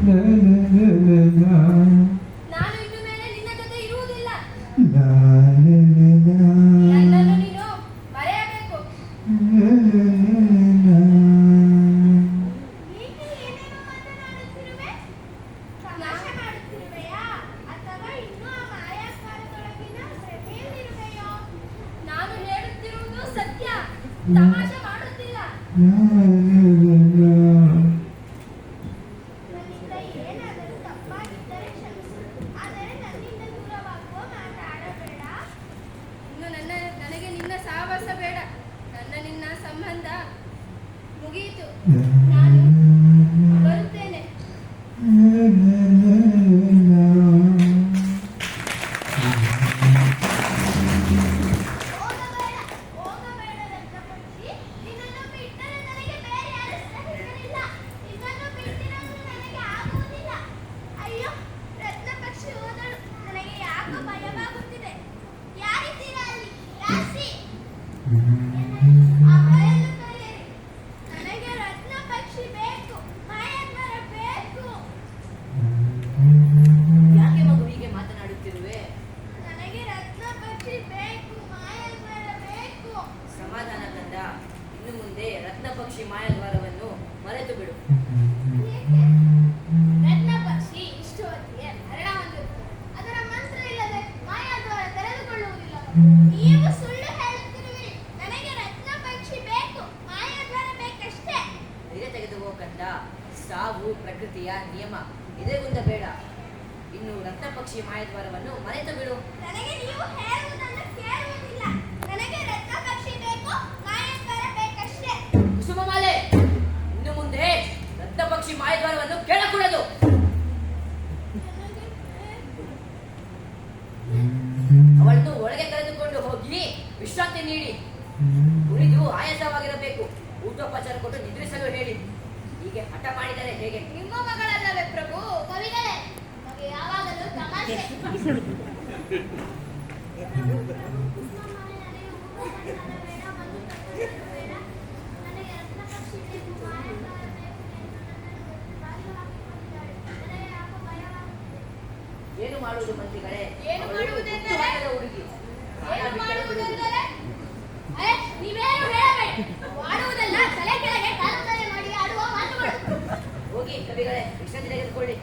ನಾನು ಇನ್ನು ಮೇಲೆ ನಿನ್ನ ಜೊತೆ ಇರುವುದಿಲ್ಲ. ನನ್ನನ್ನು ನೀನು ಮರೆಯಬೇಕು. ಏನೇನೋ ಮಾತನಾಡುತ್ತಿರುವೆ? ತಮಾಷೆ ಮಾಡುತ್ತಿರುವೆಯಾ ಅಥವಾ ಇನ್ನೂ ಆ ಮಾಯಾಕಾರದೊಳಗಿನ ಭ್ರಮೆಯಲ್ಲಿರುವೆಯೋ? ನಾನು ಹೇಳುತ್ತಿರುವುದು ಸತ್ಯ, ತಮಾಷೆ ಮಾಡುತ್ತಿಲ್ಲ. ನನ್ನಿಂದ ಏನಾದರೂ ತಪ್ಪಾಗಿದ್ದರೆ ಕ್ಷಮಿಸು, ಆದರೆ ನನ್ನಿಂದ ದೂರವಾಗುವ ಮಾತಾಡಬೇಡ. ಇನ್ನು ನನಗೆ ನಿನ್ನ ಸಹವಾಸ ಬೇಡ. ನಿನ್ನ ಸಂಬಂಧ ಮುಗಿಯಿತು. ನಾನು ಬರುತ್ತೇನೆ. ಹೋಗಬೇಡ ರತ್ನಪಕ್ಷಿ. ನಿನ್ನನ್ನು ಬಿಟ್ಟರೆ ನನಗೆ ಬೇರೆ ಯಾರು ಸ್ನೇಹಿತರಿಲ್ಲ. ನಿನ್ನನ್ನು ಬಿಟ್ಟಿರಲು ನನಗೆ ಆಗುವುದಿಲ್ಲ. ಅಯ್ಯೋ, ರತ್ನಪಕ್ಷಿ ಹೋದಳು. ನನಗೆ ಯಾಕೋ ಭಯವಾಗುತ್ತಿದೆ. ಯಾರಿದ್ದೀರಾ ಅಲ್ಲಿ? ಯಾಸಿ? ಆ ಬಯಲು ಕರೆಯಿರಿ. ನನಗೆ ರತ್ನಪಕ್ಷಿ ಬೇಕು. ಮಾಯಾದ್ವಾರ ಬೇಕು. ಯಾಕೆ ಮಗು ಹೀಗೆ ಮಾತನಾಡುತ್ತಿರುವೆ? ನನಗೆ ರತ್ನಪಕ್ಷಿ ಬೇಕು. ಮಾಯಾದ್ವಾರ ಬೇಕು. ಸಮಾಧಾನ ಕಂದ. ಇನ್ನು ಮುಂದೆ ರತ್ನಪಕ್ಷಿ ಮಾಯಾದ್ವಾರವನ್ನು ಮರೆತು ಬಿಡು. ಏಕೆ? ರತ್ನಪಕ್ಷಿ ಇಷ್ಟು ಹೊತ್ತಿಗೆ ಮರಣ ಹೊಂದಿರುತ್ತದೆ. ಅದರ ಮಂತ್ರ ಇಲ್ಲದೆ ಮಾಯಾದ್ವಾರ ತೆರೆದುಕೊಳ್ಳುವುದಿಲ್ಲ. ನೀವು ಸುಳ್ಳು ಹೇಳುತ್ತಿರುವಿರಿ. ನನಗೆ ರತ್ನಪಕ್ಷಿ ಬೇಕು. ಮಾಯಾದ್ವಾರ ಬೇಕಷ್ಟೇ. ಧೈರ್ಯ ತೆಗೆದುಕೋ ಕಂದ. ಸಾವು ಪ್ರಕೃತಿಯ ನಿಯಮ. ಎದೆಗುಂದ ಬೇಡ. ಇನ್ನು ರತ್ನಪಕ್ಷಿ ಮಾಯಾದ್ವಾರವನ್ನು ಮರೆತು ಬಿಡು. ನನಗೆ ನೀವು ಹೇಳುವುದನ್ನು ಕೇಳುವುದಿಲ್ಲ. ನನಗೆ ರತ್ನಪಕ್ಷಿ ಬೇಕು. ಮಾಯಾದ್ವಾರ ಬೇಕಷ್ಟೇ. ಕುಸುಮಮಾಲೆ, ಇನ್ನು ಮುಂದೆ ರತ್ನಪಕ್ಷಿ ಮಾಯಾದ್ವಾರವನ್ನು ಕೇಳಕೂಡದು. ನನಗೆ ಬೇಕು. ಅವಳನ್ನು ಒಳಗೆ ಕರೆದುಕೊಂಡು ಹೋಗಿ ವಿಶ್ರಾಂತಿ ನೀಡಿ. ಕುಡಿದು ಆಯಾಸವಾಗಿರಬೇಕು. ಊಟೋಪಚಾರ ಕೊಟ್ಟು ನಿದ್ರಿಸಲು ಹೇಳಿ. ಹೀಗೆ ಹಠ ಮಾಡಿದರೆ ಹೇಗೆ? ನಿಮ್ಮ ಮಗಳಲ್ಲವೇ ಪ್ರಭು? ಕವಿಗಳೇ, ನಮಗೆ ಯಾವಾಗಲೂ ತಮಾಷೆ. ಏನು ಮಾಡುವುದು ಮಂತ್ರಿಗಳೇ? ಏನು ಮಾಡುವುದೆಂದರೆ? ಹುಟ್ಟುಹಾಕದ ಹುಡುಗಿ. ಏನು ಮಾಡುವುದೆಂದರೆ? ಅರೆ, ನೀವೇನು ಹೇಳಬೇಡಿ. ಆಡುವುದಲ್ಲ, ತಲೆ ಕೆಳಗೆ ಕಾಲು ತಲೆ ಮಾಡಿ ಆಡುವ ಮಾತುಗಳು. ಹೋಗಿ ಕವಿಗಳೇ, ವಿಶ್ರಾಂತಿ ತೆಗೆದುಕೊಳ್ಳಿ.